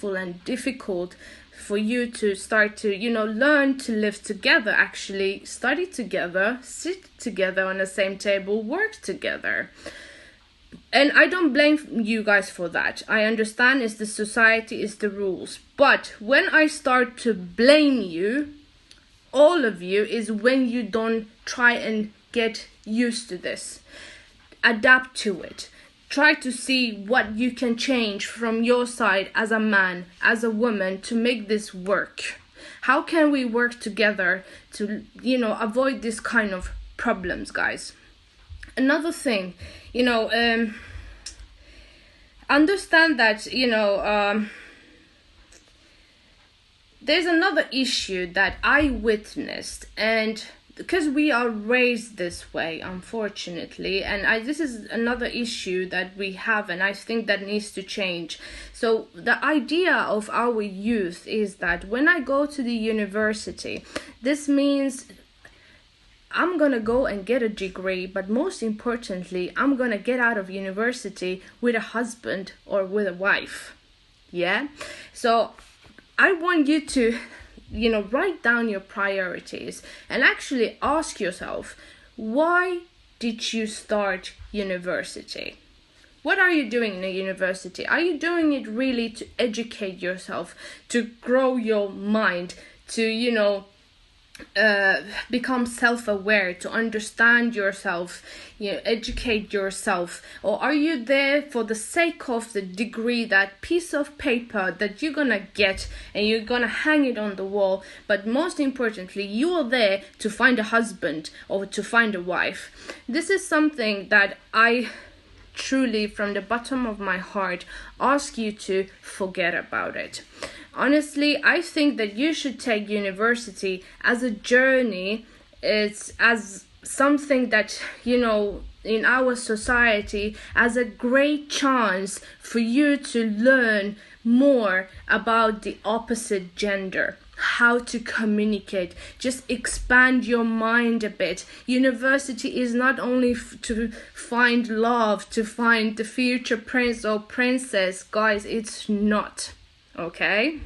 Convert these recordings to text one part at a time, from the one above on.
and difficult for you to start to, learn to live together, actually study together, sit together on the same table, work together. And I don't blame you guys for that. I understand it's the society, it's the rules. But when I start to blame you, all of you, is when you don't try and get used to this. Adapt to it. Try to see what you can change from your side as a man, as a woman, to make this work. How can we work together to, avoid this kind of problems, guys? Another thing, understand that, there's another issue that I witnessed, and because we are raised this way, unfortunately, and this is another issue that we have, and I think that needs to change. So the idea of our youth is that when I go to the university, this means I'm gonna go and get a degree, but most importantly, I'm gonna get out of university with a husband or with a wife. Yeah? So I want you to, write down your priorities and actually ask yourself, why did you start university? What are you doing in a university? Are you doing it really to educate yourself, to grow your mind, to, become self-aware, to understand yourself, educate yourself? Or are you there for the sake of the degree, that piece of paper that you're gonna get and you're gonna hang it on the wall, but most importantly, you are there to find a husband or to find a wife? This is something that I truly, from the bottom of my heart, ask you to forget about it. Honestly, I think that you should take university as a journey. It's as something that, in our society, as a great chance for you to learn more about the opposite gender, how to communicate, just expand your mind a bit. University is not only to find love, to find the future prince or princess. Guys, it's not. Okay?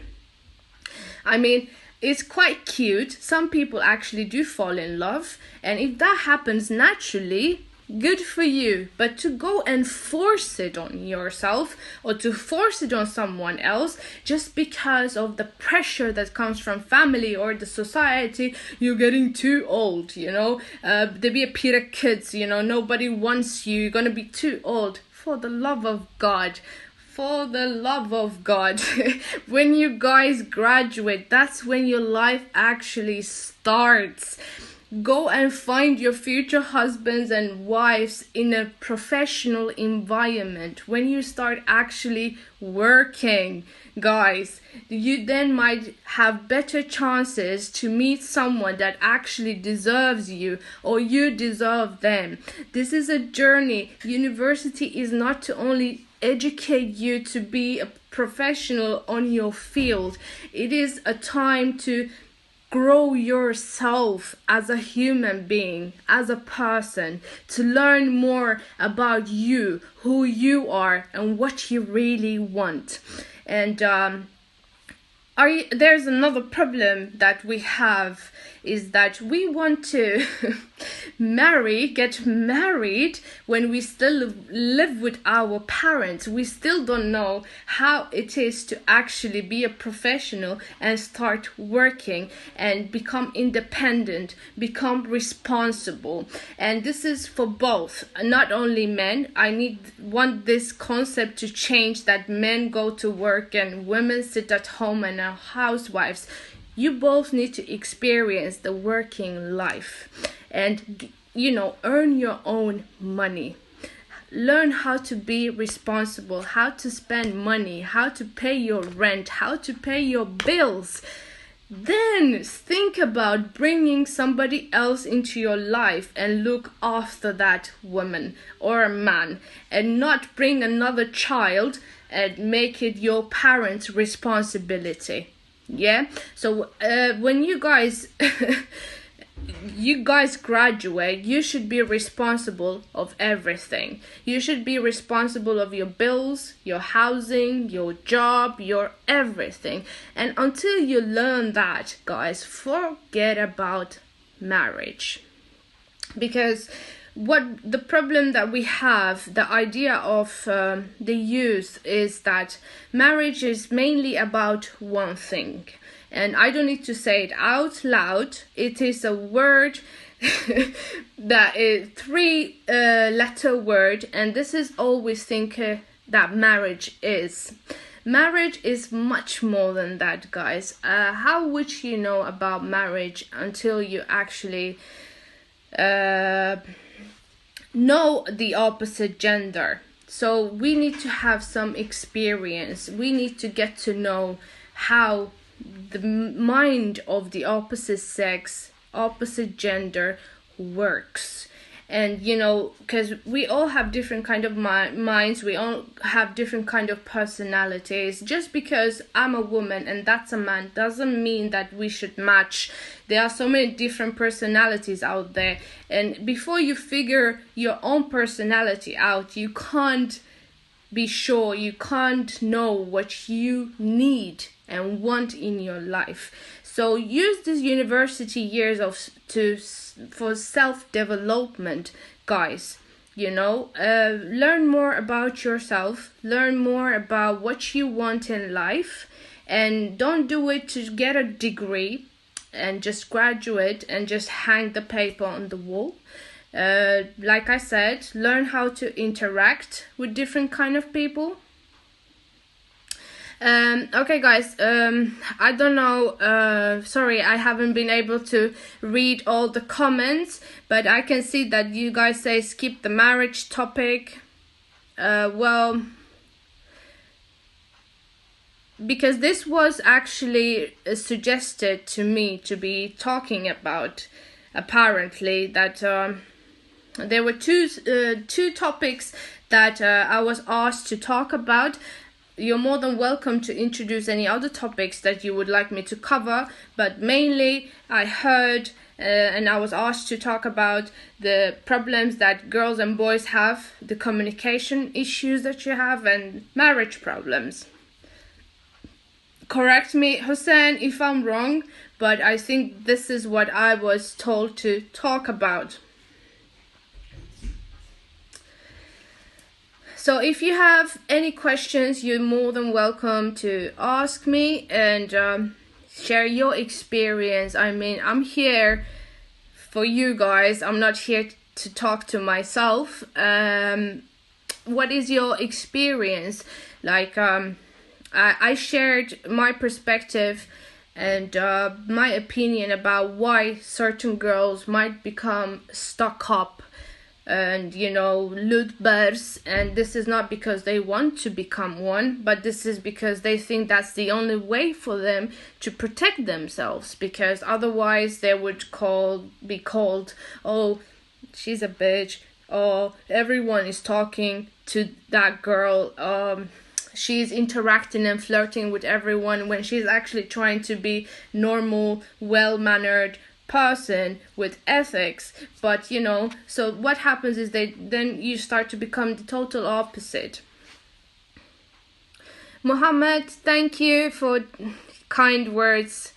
I mean, it's quite cute. Some people actually do fall in love, and if that happens naturally, good for you. But to go and force it on yourself or to force it on someone else just because of the pressure that comes from family or the society, you're getting too old, they be a Peter kids, nobody wants you, you're gonna be too old. For the love of God, for the love of God. When you guys graduate, that's when your life actually starts. Go and find your future husbands and wives in a professional environment. When you start actually working, guys, you then might have better chances to meet someone that actually deserves you, or you deserve them. This is a journey. University is not to only educate you to be a professional on your field. It is a time to grow yourself as a human being, as a person, to learn more about you, who you are, and what you really want. And there's another problem that we have, is that we want to get married when we still live with our parents. We still don't know how it is to actually be a professional and start working and become independent, become responsible. And this is for both, not only men. I want this concept to change, that men go to work and women sit at home and are housewives. You both need to experience the working life and, earn your own money. Learn how to be responsible, how to spend money, how to pay your rent, how to pay your bills. Then think about bringing somebody else into your life and look after that woman or a man, and not bring another child and make it your parents' responsibility. Yeah, so when you guys you guys graduate, you should be responsible of everything. You should be responsible of your bills, your housing, your job, your everything. And until you learn that, guys, forget about marriage. Because what the problem that we have, the idea of the youth, is that marriage is mainly about one thing. And I don't need to say it out loud. It is a word that is three-letter word, and this is all we think that marriage is. Marriage is much more than that, guys. How would you know about marriage until you actually know the opposite gender? So we need to have some experience. We need to get to know how the mind of the opposite sex, opposite gender works. And because we all have different kind of minds, we all have different kind of personalities. Just because I'm a woman and that's a man doesn't mean that we should match. There are so many different personalities out there, and before you figure your own personality out, you can't be sure, you can't know what you need and want in your life. So use these university years for self-development, guys. Learn more about yourself, learn more about what you want in life, and don't do it to get a degree and just graduate and just hang the paper on the wall. Like I said, learn how to interact with different kind of people. Okay, guys, I don't know, sorry, I haven't been able to read all the comments, but I can see that you guys say skip the marriage topic. Well, because this was actually suggested to me to be talking about, apparently, that there were two topics that I was asked to talk about. You're more than welcome to introduce any other topics that you would like me to cover, but mainly I heard and I was asked to talk about the problems that girls and boys have, the communication issues that you have, and marriage problems. Correct me, Hussein, if I'm wrong, but I think this is what I was told to talk about. So if you have any questions, you're more than welcome to ask me and share your experience. I mean, I'm here for you guys. I'm not here to talk to myself. What is your experience? Like, I shared my perspective and my opinion about why certain girls might become stuck up and ludbers, and this is not because they want to become one, but this is because they think that's the only way for them to protect themselves, because otherwise they would be called, oh, she's a bitch, or everyone is talking to that girl, she's interacting and flirting with everyone when she's actually trying to be normal, well-mannered person with ethics. But so what happens is then you start to become the total opposite. Mohammed, thank you for kind words